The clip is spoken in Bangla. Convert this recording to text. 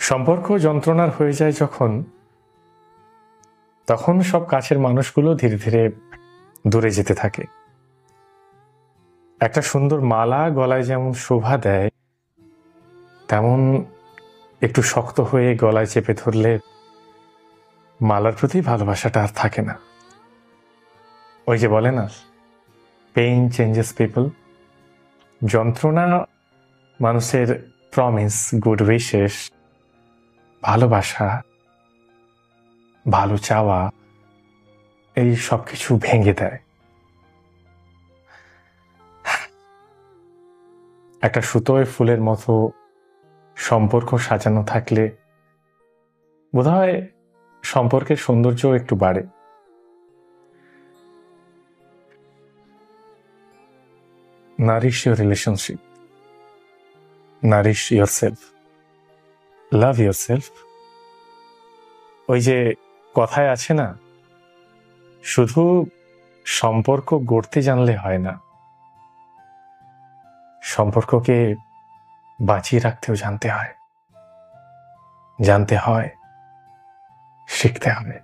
সম্পর্ক যন্ত্রণার হয়ে যায় যখন, তখন সব কাছের মানুষগুলো ধীরে ধীরে দূরে যেতে থাকে। একটা সুন্দর মালা গলায় যেমন শোভা দেয়, তেমন একটু শক্ত হয়ে গলায় চেপে ধরলে মালার প্রতি ভালোবাসাটা আর থাকে না। ওই যে বলে না, পেইন চেঞ্জেস পিপল। যন্ত্রণা মানুষের প্রমিস, গুড উইশেস, ভালোবাসা, ভালো চাওয়া, এই সব কিছু ভেঙে দেয়। একটা সুতোয় ফুলের মতো সম্পর্ক সাজানো থাকলে বোধহয় সম্পর্কের সৌন্দর্য একটু বাড়ে। Nourish your relationship, Nourish your self, love your self. ওই যে কথায় আছে না, শুধু সম্পর্ক গড়তে জানলে হয় না, সম্পর্ককে বাঁচিয়ে রাখতেও জানতে হয়, শিখতে হবে।